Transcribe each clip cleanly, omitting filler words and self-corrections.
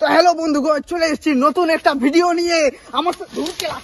তো হ্যালো বন্ধুগণ, চলে এসেছি নতুন একটা ভিডিও নিয়ে। আমার তো দূর class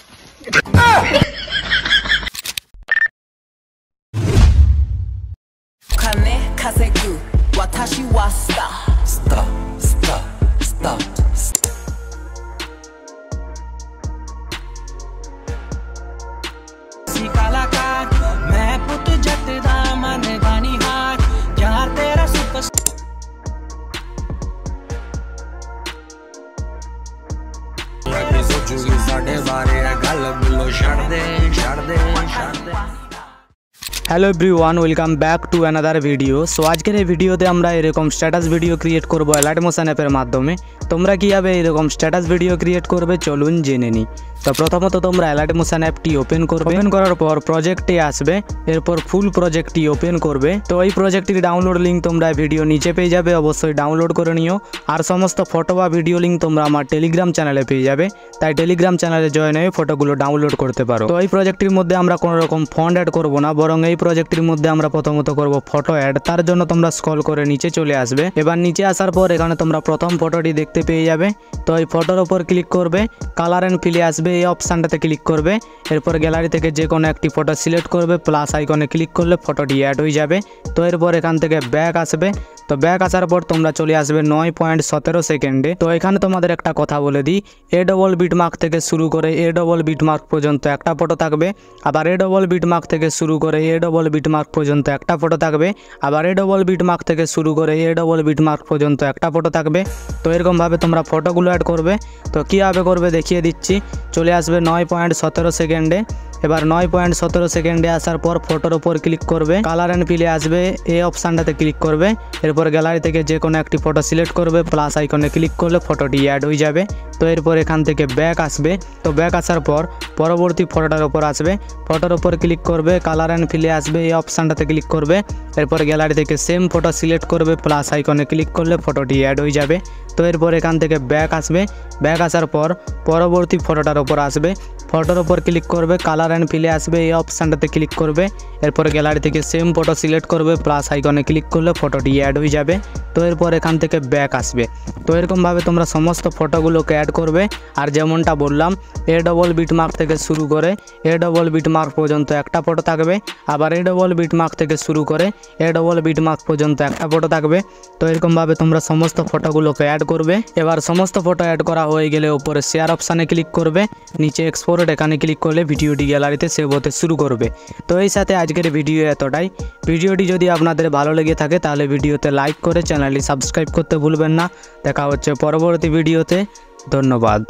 hello everyone, welcome back to another video. So আজকের এই ভিডিওতে আমরা এরকম স্ট্যাটাস ভিডিও ক্রিয়েট করব অ্যালার্ট মোশন অ্যাপের মাধ্যমে। তোমরা কীভাবে এরকম স্ট্যাটাস ভিডিও ক্রিয়েট করবে চলুন জেনে নিই। তো প্রথমত তোমরা অ্যালার্ট মোশন অ্যাপটি ওপেন করবে। ওপেন করার পর প্রজেক্টে আসবে, এরপর ফুল প্রজেক্টটি ওপেন করবে। তো এই প্রজেক্টটির ডাউনলোড লিঙ্ক তোমরা ভিডিও নিচে পেয়ে যাবে, অবশ্যই ডাউনলোড করে নিও। আর সমস্ত ফটো বা ভিডিও লিঙ্ক তোমরা আমার টেলিগ্রাম চ্যানেলে পেয়ে যাবে, তাই টেলিগ্রাম চ্যানেলে জয়েন হয়ে ফটোগুলো ডাউনলোড করতে পারো। তো এই প্রজেক্টটির মধ্যে আমরা কোনো রকম ফন্ট অ্যাড করবো না, বরং এই প্রজেক্টটির মধ্যে আমরা প্রথমত করব ফটো অ্যাড। তার জন্য তোমরা স্ক্রল করে নিচে চলে আসবে। এবার নিচে আসার পর এখানে তোমরা প্রথম ফটোটি দেখতে পেয়ে যাবে। তো এই ফটোর উপর ক্লিক করবে, কালার অ্যান্ড ফিলে আসবে, এই অপশানটাতে ক্লিক করবে। এরপর গ্যালারি থেকে যে কোনো একটি ফটো সিলেক্ট করবে, প্লাস আইকনে ক্লিক করলে ফটোটি অ্যাড হয়ে যাবে। তো এরপর এখান থেকে ব্যাক আসবে। তো ব্যাক আসার পর তোমরা চলে আসবে 9.17 সেকেন্ডে। তো এখানে তোমাদের একটা কথা বলে দিই, এ ডবল বিটমার্ক থেকে শুরু করে এ ডবল বিটমার্ক পর্যন্ত একটা ফটো থাকবে, আবার এ ডবল বিটমার্ক থেকে শুরু করে এ ডবল বিটমার্ক পর্যন্ত একটা ফটো থাকবে, আবার এ ডবল বিটমার্ক থেকে শুরু করে এ ডবল বিটমার্ক পর্যন্ত একটা ফটো থাকবে। তো এরকমভাবে তোমরা ফটোগুলো অ্যাড করবে। তো কীভাবে করবে দেখিয়ে দিচ্ছি। চলে আসবে 9.17 সেকেন্ডে। এবার 9.17 সেকেন্ডে আসার পর ফটোর উপর ক্লিক করবে, কালার অ্যান্ড ফিলে আসবে, এই অপশানটাতে ক্লিক করবে। এরপর গ্যালারি থেকে যে কোনো একটি ফটো সিলেক্ট করবে, প্লাস আইকনে ক্লিক করলে ফটোটি অ্যাড হয়ে যাবে। তো এরপর এখান থেকে ব্যাক আসবে। তো ব্যাক আসার পর পরবর্তী ফটোটার উপর আসবে, ফটোর উপর ক্লিক করবে, কালার অ্যান্ড ফিলে আসবে, এই অপশানটাতে ক্লিক করবে। এরপর গ্যালারি থেকে সেম ফটো সিলেক্ট করবে, প্লাস আইকনে ক্লিক করলে ফটোটি অ্যাড হয়ে যাবে। তো এরপর এখান থেকে ব্যাক আসবে। ব্যাক আসার পর পরবর্তী ফটোটার উপর আসবে, ফটোর উপর ক্লিক করবে, কালার অ্যান্ড ফিলে আসবে, এই অপশানটাতে ক্লিক করবে। এরপর গ্যালারি থেকে সেম ফটো সিলেক্ট করবে, প্লাস আইকনে ক্লিক করলে ফটোটি অ্যাড হয়ে যাবে। তো এরপর এখান থেকে ব্যাক আসবে। তো এরকমভাবে তোমরা সমস্ত ফটোগুলোকে অ্যাড করবে। আর যেমনটা বললাম, এ ডবল বিটমার্ক থেকে শুরু করে এ ডবল বিটমার্ক পর্যন্ত একটা ফটো থাকবে, আবার এ ডবল বিটমার্ক থেকে শুরু করে এ ডবল বিটমার্ক পর্যন্ত একটা ফটো থাকবে। তো এরকমভাবে তোমরা সমস্ত ফটোগুলোকে অ্যাড করবে। এবার সমস্ত ফটো অ্যাড করা হয়ে গেলে উপরে শেয়ার অপশানে ক্লিক করবে, নিচে এক্সপোর্ট এখানে ক্লিক করলে ভিডিওটি গ্যালারিতে সেভ হতে শুরু করবে। তো এই সাথে আজকের ভিডিও এতটাই। ভিডিওটি যদি আপনাদের ভালো লেগে থাকে তাহলে ভিডিওতে লাইক করে চ্যানেলটি সাবস্ক্রাইব করতে ভুলবেন না। দেখা হচ্ছে পরবর্তী ভিডিওতে। ধন্যবাদ।